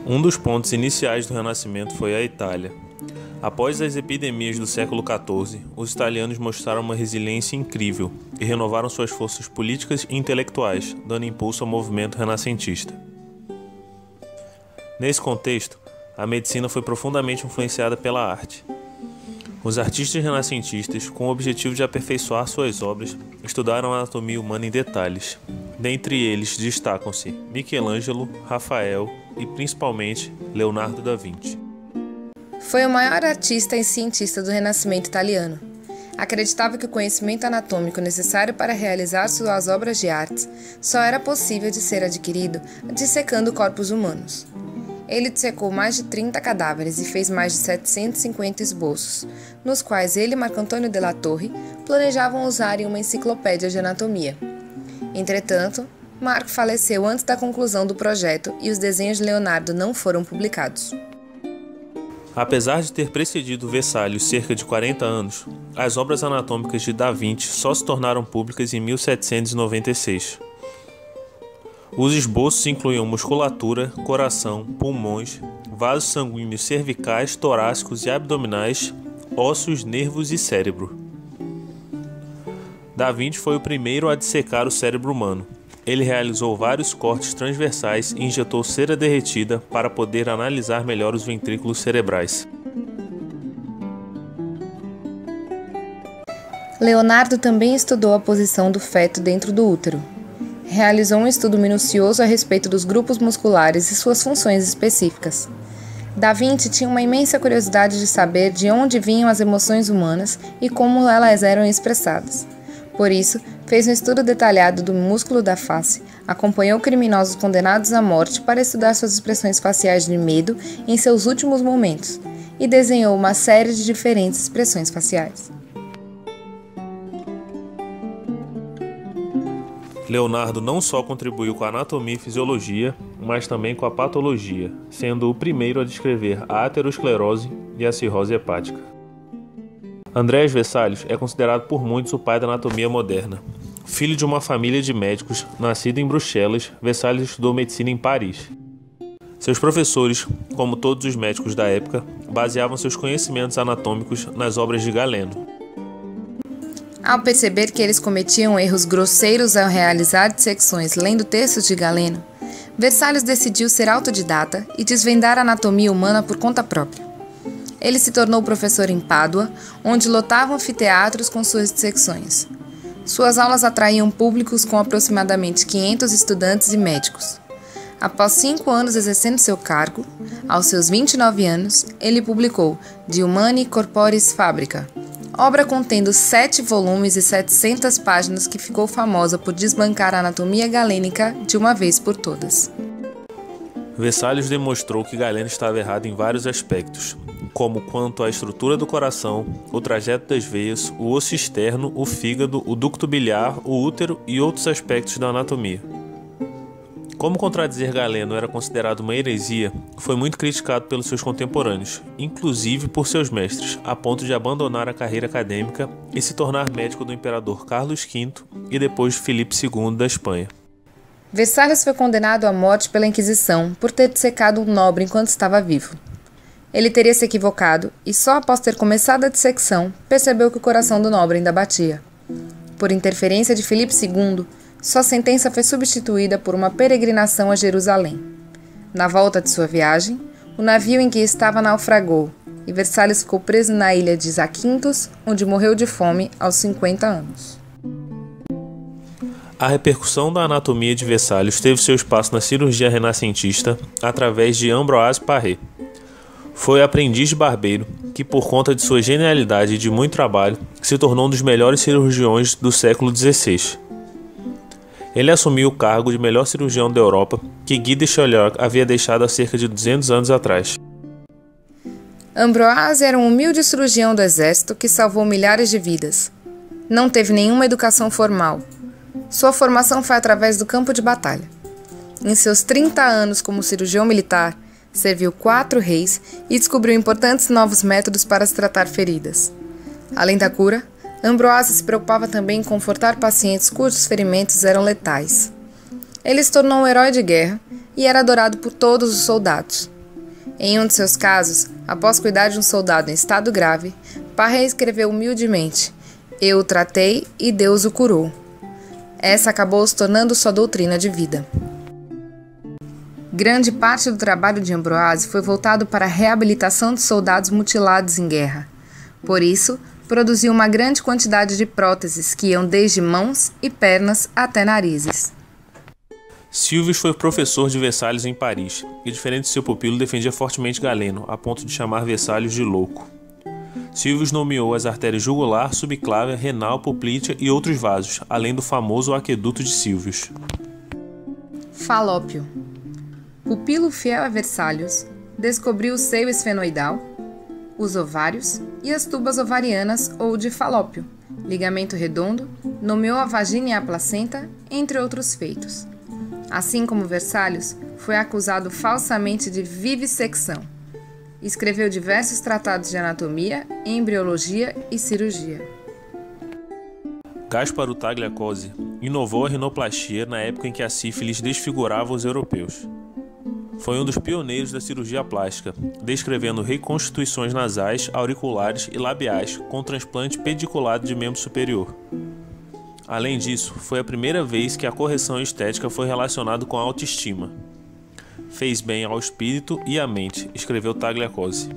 Um dos pontos iniciais do Renascimento foi a Itália. Após as epidemias do século XIV, os italianos mostraram uma resiliência incrível e renovaram suas forças políticas e intelectuais, dando impulso ao movimento renascentista. Nesse contexto, a medicina foi profundamente influenciada pela arte. Os artistas renascentistas, com o objetivo de aperfeiçoar suas obras, estudaram a anatomia humana em detalhes. Dentre eles destacam-se Michelangelo, Rafael e, principalmente, Leonardo da Vinci. Foi o maior artista e cientista do Renascimento italiano. Acreditava que o conhecimento anatômico necessário para realizar suas obras de arte só era possível de ser adquirido dissecando corpos humanos. Ele dissecou mais de 30 cadáveres e fez mais de 750 esboços, nos quais ele e Marco Antônio de la Torre planejavam usar em uma enciclopédia de anatomia. Entretanto, Marco faleceu antes da conclusão do projeto e os desenhos de Leonardo não foram publicados. Apesar de ter precedido Vesalius cerca de 40 anos, as obras anatômicas de Da Vinci só se tornaram públicas em 1796. Os esboços incluíam musculatura, coração, pulmões, vasos sanguíneos cervicais, torácicos e abdominais, ossos, nervos e cérebro. Da Vinci foi o primeiro a dissecar o cérebro humano. Ele realizou vários cortes transversais e injetou cera derretida para poder analisar melhor os ventrículos cerebrais. Leonardo também estudou a posição do feto dentro do útero. Realizou um estudo minucioso a respeito dos grupos musculares e suas funções específicas. Da Vinci tinha uma imensa curiosidade de saber de onde vinham as emoções humanas e como elas eram expressadas. Por isso, fez um estudo detalhado do músculo da face, acompanhou criminosos condenados à morte para estudar suas expressões faciais de medo em seus últimos momentos e desenhou uma série de diferentes expressões faciais. Leonardo não só contribuiu com a anatomia e fisiologia, mas também com a patologia, sendo o primeiro a descrever a aterosclerose e a cirrose hepática. Andreas Vesalius é considerado por muitos o pai da anatomia moderna. Filho de uma família de médicos, nascido em Bruxelas, Vesalius estudou medicina em Paris. Seus professores, como todos os médicos da época, baseavam seus conhecimentos anatômicos nas obras de Galeno. Ao perceber que eles cometiam erros grosseiros ao realizar dissecções lendo textos de Galeno, Vesalius decidiu ser autodidata e desvendar a anatomia humana por conta própria. Ele se tornou professor em Pádua, onde lotavam anfiteatros com suas dissecções. Suas aulas atraíam públicos com aproximadamente 500 estudantes e médicos. Após 5 anos exercendo seu cargo, aos seus 29 anos, ele publicou De Humani Corporis Fabrica, obra contendo 7 volumes e 700 páginas que ficou famosa por desbancar a anatomia galênica de uma vez por todas. Vesalius demonstrou que Galeno estava errado em vários aspectos, como quanto à estrutura do coração, o trajeto das veias, o osso externo, o fígado, o ducto biliar, o útero e outros aspectos da anatomia. Como contradizer Galeno era considerado uma heresia, foi muito criticado pelos seus contemporâneos, inclusive por seus mestres, a ponto de abandonar a carreira acadêmica e se tornar médico do imperador Carlos V e depois de Filipe II da Espanha. Vesalius foi condenado à morte pela Inquisição por ter dissecado um nobre enquanto estava vivo. Ele teria se equivocado e só após ter começado a dissecção percebeu que o coração do nobre ainda batia. Por interferência de Filipe II, sua sentença foi substituída por uma peregrinação a Jerusalém. Na volta de sua viagem, o navio em que estava naufragou e Vesalius ficou preso na ilha de Zakynthos, onde morreu de fome aos 50 anos. A repercussão da anatomia de Vesalius teve seu espaço na cirurgia renascentista através de Ambroise Paré. Foi aprendiz de barbeiro que, por conta de sua genialidade e de muito trabalho, se tornou um dos melhores cirurgiões do século XVI. Ele assumiu o cargo de melhor cirurgião da Europa que Guy de Chauliac havia deixado há cerca de 200 anos atrás. Ambroise era um humilde cirurgião do exército que salvou milhares de vidas. Não teve nenhuma educação formal. Sua formação foi através do campo de batalha. Em seus 30 anos como cirurgião militar, serviu 4 reis e descobriu importantes novos métodos para se tratar feridas. Além da cura, Ambroise se preocupava também em confortar pacientes cujos ferimentos eram letais. Ele se tornou um herói de guerra e era adorado por todos os soldados. Em um de seus casos, após cuidar de um soldado em estado grave, Parra escreveu humildemente: "Eu o tratei e Deus o curou." Essa acabou se tornando sua doutrina de vida. Grande parte do trabalho de Ambroise foi voltado para a reabilitação de soldados mutilados em guerra. Por isso, produziu uma grande quantidade de próteses que iam desde mãos e pernas até narizes. Silvius foi professor de Versalhes em Paris, e diferente de seu pupilo defendia fortemente Galeno, a ponto de chamar Versalhes de louco. Silvius nomeou as artérias jugular, subclávia, renal, poplítea e outros vasos, além do famoso aqueduto de Silvius. Falópio. Pupilo fiel a Versalhes descobriu o seio esfenoidal, os ovários e as tubas ovarianas ou de Falópio, ligamento redondo, nomeou a vagina e a placenta, entre outros feitos. Assim como Versalhes, foi acusado falsamente de vivissecção. Escreveu diversos tratados de anatomia, embriologia e cirurgia. Gasparo Tagliacozzi inovou a rinoplastia na época em que a sífilis desfigurava os europeus. Foi um dos pioneiros da cirurgia plástica, descrevendo reconstituições nasais, auriculares e labiais com transplante pediculado de membro superior. Além disso, foi a primeira vez que a correção estética foi relacionada com a autoestima. Fez bem ao espírito e à mente, escreveu Tagliacozzi.